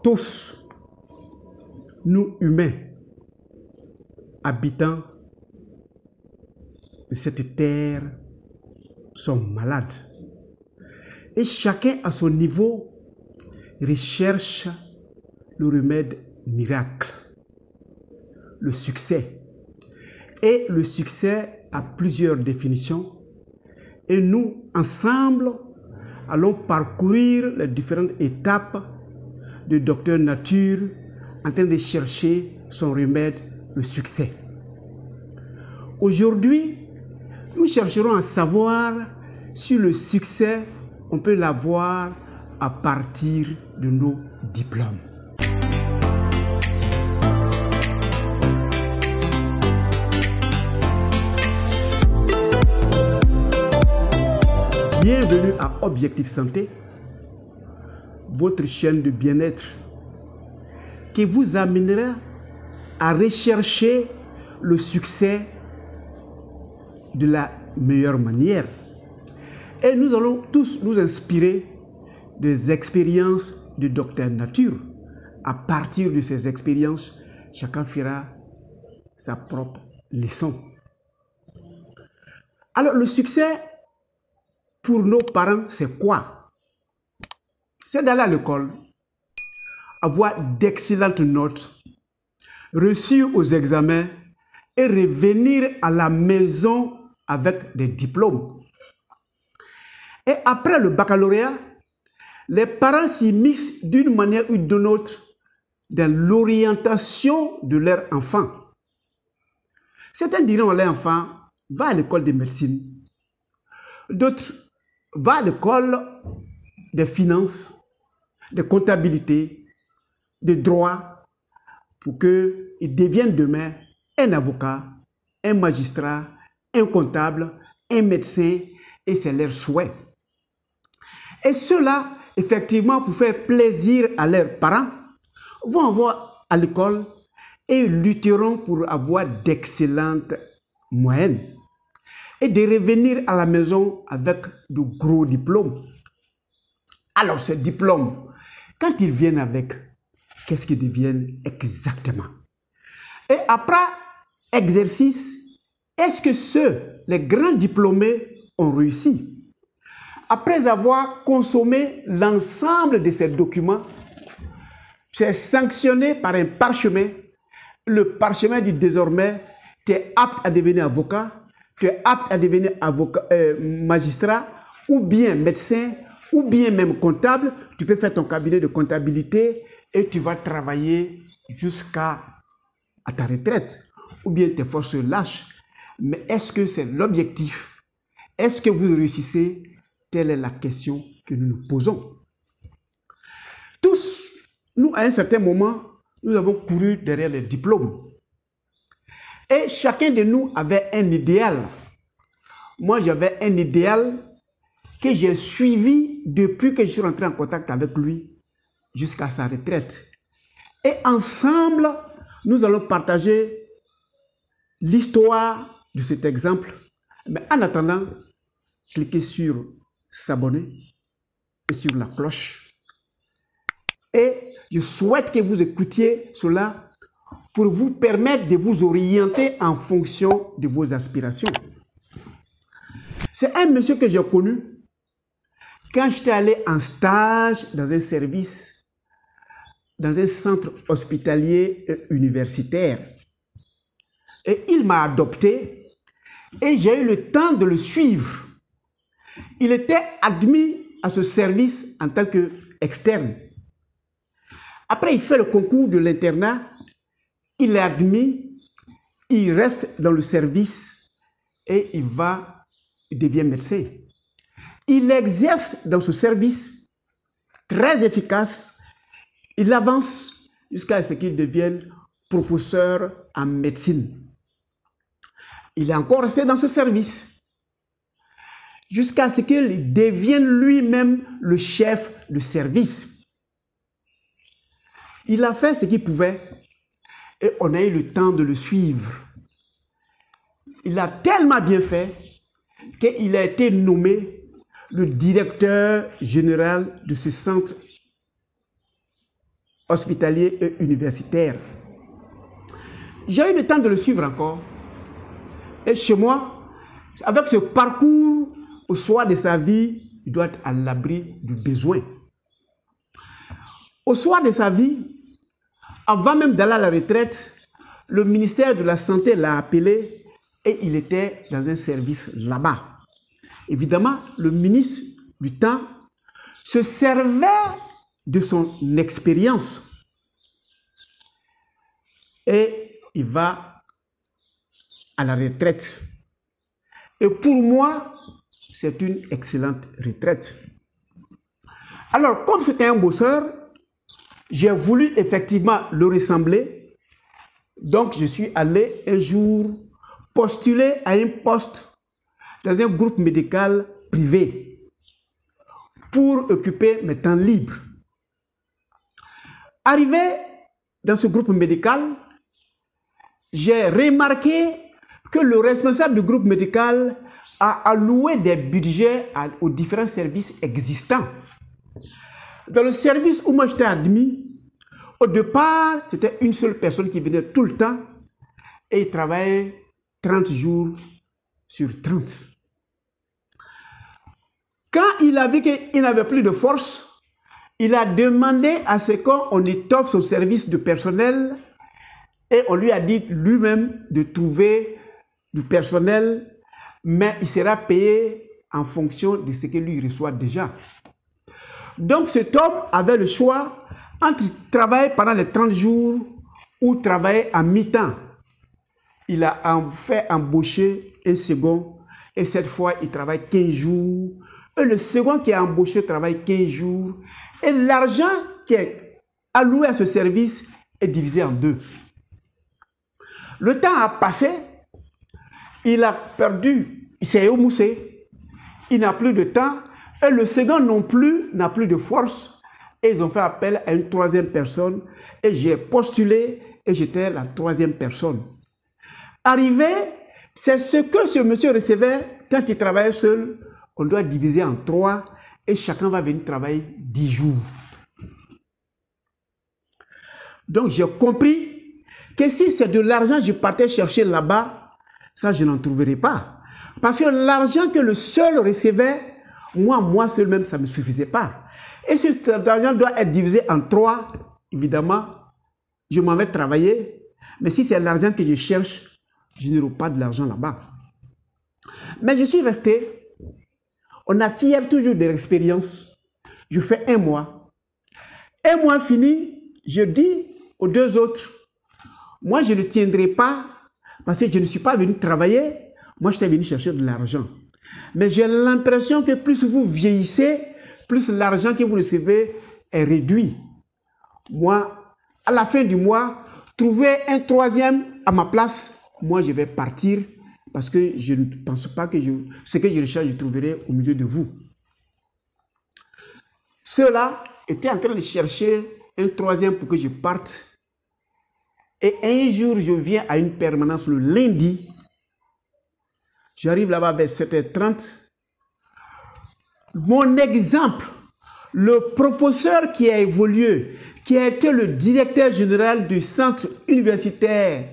tous, nous humains, habitants de cette terre, sommes malades. Et chacun à son niveau recherche le remède miracle, le succès. Et le succès a plusieurs définitions. Et nous, ensemble, allons parcourir les différentes étapes de Docteur Nature en train de chercher son remède, le succès. Aujourd'hui, nous chercherons à savoir si le succès, on peut l'avoir à partir de nos diplômes. Bienvenue à Objectif Santé, votre chaîne de bien-être qui vous amènera à rechercher le succès de la meilleure manière. Et nous allons tous nous inspirer des expériences de Docteur Nature. À partir de ces expériences, chacun fera sa propre leçon. Alors, le succès pour nos parents, c'est quoi? C'est d'aller à l'école, avoir d'excellentes notes, réussir aux examens et revenir à la maison avec des diplômes. Et après le baccalauréat, les parents s'immiscent d'une manière ou d'une autre dans l'orientation de leur enfant. Certains diront à leur enfant, va à l'école de médecine. D'autres, va à l'école des finances, de comptabilité, de droit, pour qu'ils deviennent demain un avocat, un magistrat, un comptable, un médecin, et c'est leur souhait. Et ceux-là, effectivement, pour faire plaisir à leurs parents, vont avoir à l'école et lutteront pour avoir d'excellentes moyennes et de revenir à la maison avec de gros diplômes. Alors, ces diplômes, quand ils viennent avec, qu'est-ce qu'ils deviennent exactement? Et après exercice, est-ce que les grands diplômés ont réussi? Après avoir consommé l'ensemble de ces documents, tu es sanctionné par un parchemin. Le parchemin dit désormais, tu es apte à devenir avocat, tu es apte à devenir magistrat, ou bien médecin, ou bien même comptable. Tu peux faire ton cabinet de comptabilité et tu vas travailler jusqu'à ta retraite. Ou bien tes forces se lâchent. Mais est-ce que c'est l'objectif? Est-ce que vous réussissez? Telle est la question que nous nous posons. Tous, nous, à un certain moment, nous avons couru derrière les diplômes. Et chacun de nous avait un idéal. Moi, j'avais un idéal que j'ai suivi depuis que je suis rentré en contact avec lui jusqu'à sa retraite. Et ensemble, nous allons partager l'histoire de cet exemple. Mais en attendant, cliquez sur s'abonner et sur la cloche. Et je souhaite que vous écoutiez cela pour vous permettre de vous orienter en fonction de vos aspirations. C'est un monsieur que j'ai connu quand j'étais allé en stage dans un service, dans un centre hospitalier et universitaire. Et il m'a adopté et j'ai eu le temps de le suivre. Il était admis à ce service en tant qu'externe. Après, il fait le concours de l'internat, il est admis, il reste dans le service et il devient médecin. Il exerce dans ce service très efficace. Il avance jusqu'à ce qu'il devienne professeur en médecine. Il est encore resté dans ce service jusqu'à ce qu'il devienne lui-même le chef de service. Il a fait ce qu'il pouvait et on a eu le temps de le suivre. Il a tellement bien fait qu'il a été nommé le directeur général de ce centre hospitalier et universitaire. J'ai eu le temps de le suivre encore. Et chez moi, avec ce parcours, au soir de sa vie, il doit être à l'abri du besoin. Au soir de sa vie, avant même d'aller à la retraite, le ministère de la Santé l'a appelé et il était dans un service là-bas. Évidemment, le ministre du temps se servait de son expérience et il va à la retraite. Et pour moi, c'est une excellente retraite. Alors, comme c'était un bosseur, j'ai voulu effectivement le ressembler. Donc, je suis allé un jour postuler à un poste dans un groupe médical privé pour occuper mes temps libres. Arrivé dans ce groupe médical, j'ai remarqué que le responsable du groupe médical a alloué des budgets aux différents services existants. Dans le service où moi j'étais admis, au départ, c'était une seule personne qui venait tout le temps et il travaillait 30 jours sur 30. Quand il a vu qu'il n'avait plus de force, il a demandé à ce qu'on étoffe son service de personnel et on lui a dit lui-même de trouver du personnel, mais il sera payé en fonction de ce que lui reçoit déjà. Donc cet homme avait le choix entre travailler pendant les 30 jours ou travailler à mi-temps. Il a fait embaucher un second et cette fois il travaille 15 jours. Et le second qui est embauché travaille 15 jours. Et l'argent qui est alloué à ce service est divisé en deux. Le temps a passé, il a perdu, il s'est émoussé, il n'a plus de temps. Et le second non plus n'a plus de force. Et ils ont fait appel à une troisième personne. Et j'ai postulé et j'étais la troisième personne. Arrivé, c'est ce que ce monsieur recevait quand il travaillait seul. On doit diviser en 3 et chacun va venir travailler 10 jours. Donc j'ai compris que si c'est de l'argent que je partais chercher là-bas, ça je n'en trouverai pas. Parce que l'argent que le seul recevait, moi seul même, ça ne me suffisait pas. Et si cet argent doit être divisé en 3, évidemment, je m'en vais travailler. Mais si c'est l'argent que je cherche, je n'aurai pas de l'argent là-bas. Mais je suis resté. On acquiert toujours de l'expérience. Je fais 1 mois. 1 mois fini, je dis aux 2 autres, moi je ne tiendrai pas parce que je ne suis pas venu travailler. Moi, je suis venu chercher de l'argent. Mais j'ai l'impression que plus vous vieillissez, plus l'argent que vous recevez est réduit. Moi, à la fin du mois, trouver un troisième à ma place, moi je vais partir parce que je ne pense pas que ce que je recherche, je trouverai au milieu de vous. Ceux-là étaient en train de chercher un troisième pour que je parte. Et un jour, je viens à une permanence le lundi. J'arrive là-bas vers 7h30. Mon exemple, le professeur qui a évolué, qui a été le directeur général du centre universitaire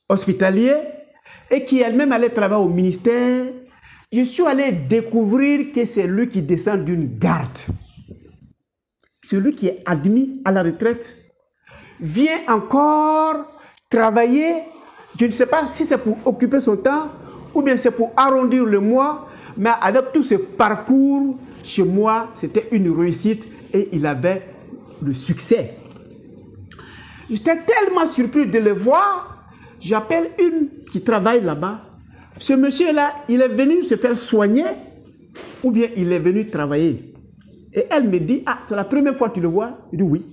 hospitalier et qui elle-même allait travailler au ministère, je suis allé découvrir que c'est lui qui descend d'une garde. Celui qui est admis à la retraite vient encore travailler, je ne sais pas si c'est pour occuper son temps ou bien c'est pour arrondir le mois, mais avec tout ce parcours, chez moi, c'était une réussite et il avait le succès. J'étais tellement surpris de le voir, j'appelle une qui travaille là-bas. Ce monsieur-là, il est venu se faire soigner ou bien il est venu travailler. Et elle me dit, ah, c'est la première fois que tu le vois? Je dis oui.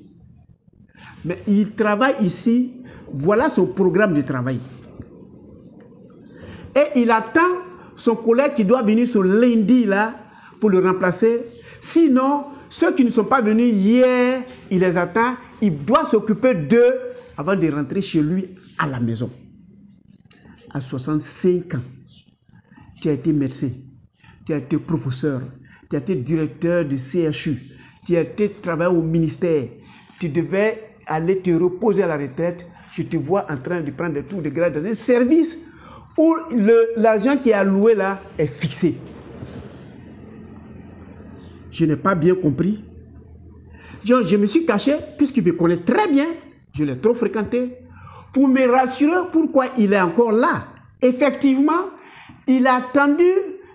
Mais il travaille ici, voilà son programme de travail. Et il attend son collègue qui doit venir ce lundi là pour le remplacer. Sinon, ceux qui ne sont pas venus hier, il les attend. Il doit s'occuper d'eux avant de rentrer chez lui à la maison. À 65 ans, tu as été médecin, tu as été professeur, tu as été directeur du CHU, tu as été travaillé au ministère. tu devais aller te reposer à la retraite. Je te vois en train de prendre des tours de grade dans un service où l'argent qui est alloué là est fixé. Je n'ai pas bien compris. Je me suis caché, puisqu'il me connaît très bien, je l'ai trop fréquenté, pour me rassurer pourquoi il est encore là. Effectivement, il a attendu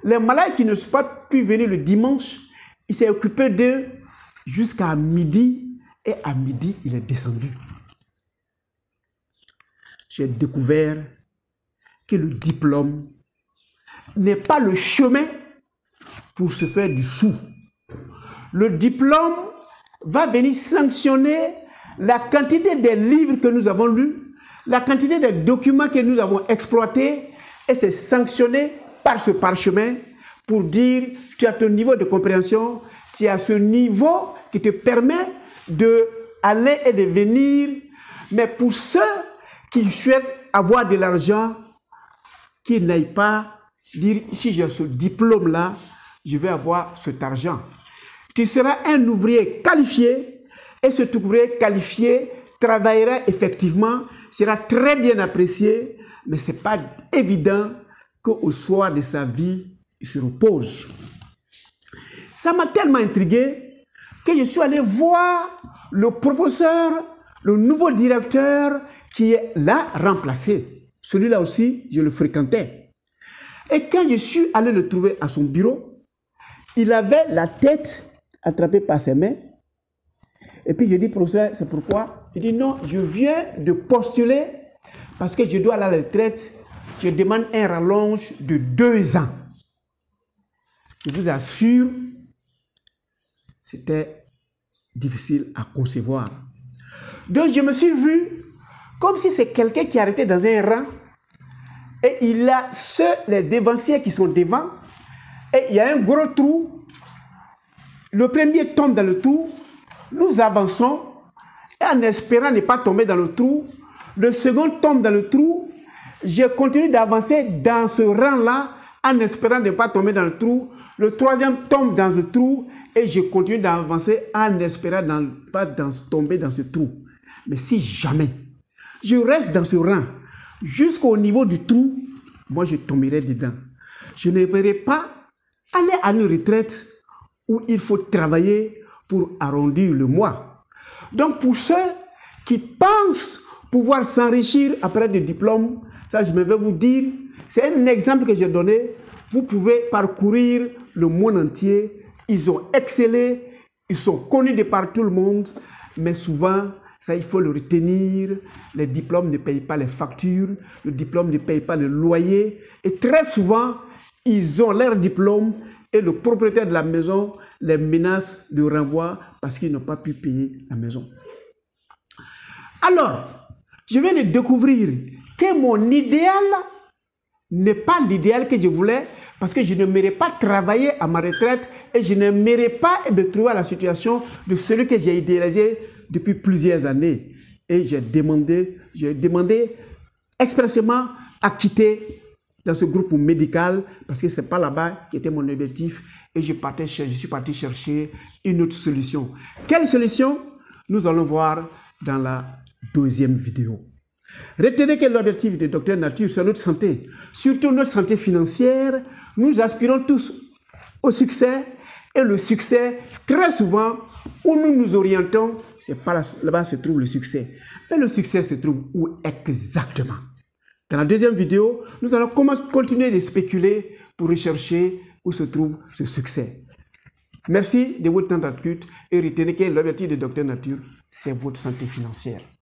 les malades qui ne sont pas pu venir le dimanche. Il s'est occupé d'eux jusqu'à midi, et à midi, il est descendu. J'ai découvert que le diplôme n'est pas le chemin pour se faire du sou. Le diplôme va venir sanctionner la quantité des livres que nous avons lus, la quantité des documents que nous avons exploités, et c'est sanctionné par ce parchemin pour dire tu as ton niveau de compréhension, tu as ce niveau qui te permet d'aller et de venir. Mais pour ceux qui souhaitent avoir de l'argent, qu'ils n'aillent pas dire si j'ai ce diplôme-là, je vais avoir cet argent. Tu seras un ouvrier qualifié et cet ouvrier qualifié travaillera effectivement, sera très bien apprécié, mais ce n'est pas évident qu'au soir de sa vie, il se repose. Ça m'a tellement intrigué que je suis allé voir le professeur, le nouveau directeur qui est là remplacé. Celui-là aussi, je le fréquentais. Et quand je suis allé le trouver à son bureau, il avait la tête attrapée par ses mains. Et puis je dis, professeur, c'est pourquoi? Il dit, non, je viens de postuler parce que je dois aller à la retraite. Je demande un rallonge de 2 ans. Je vous assure, c'était difficile à concevoir. Donc je me suis vu comme si c'est quelqu'un qui arrêtait dans un rang et il a les devanciers qui sont devant et il y a un gros trou. Le premier tombe dans le trou, nous avançons et en espérant ne pas tomber dans le trou, le second tombe dans le trou. Je continue d'avancer dans ce rang-là en espérant ne pas tomber dans le trou. Le troisième tombe dans le trou et je continue d'avancer en espérant ne pas tomber dans ce trou. Mais si jamais je reste dans ce rang jusqu'au niveau du trou, moi je tomberai dedans. Je n'aimerais pas aller à une retraite où il faut travailler pour arrondir le mois. Donc pour ceux qui pensent pouvoir s'enrichir après des diplômes, ça je vais vous dire, c'est un exemple que j'ai donné. Vous pouvez parcourir le monde entier. Ils ont excellé, ils sont connus de par tout le monde, mais souvent, ça il faut le retenir, les diplômes ne payent pas les factures, le diplôme ne paye pas le loyer, et très souvent, ils ont leur diplôme et le propriétaire de la maison les menace de renvoi parce qu'ils n'ont pas pu payer la maison. Alors, je viens de découvrir que mon idéal n'est pas l'idéal que je voulais parce que je n'aimerais pas travailler à ma retraite et je n'aimerais pas me trouver à la situation de celui que j'ai idéalisé depuis plusieurs années. Et j'ai demandé expressément à quitter dans ce groupe médical parce que ce n'est pas là-bas qui était mon objectif et je suis parti chercher une autre solution. Quelle solution? Nous allons voir dans la deuxième vidéo. Retenez que l'objectif de Docteur Nature, c'est notre santé, surtout notre santé financière. Nous aspirons tous au succès et le succès, très souvent, où nous nous orientons, c'est pas là-bas se trouve le succès. Mais le succès se trouve où exactement? Dans la deuxième vidéo, nous allons continuer de spéculer pour rechercher où se trouve ce succès. Merci de votre temps d'écoute et retenez que l'objectif de Docteur Nature, c'est votre santé financière.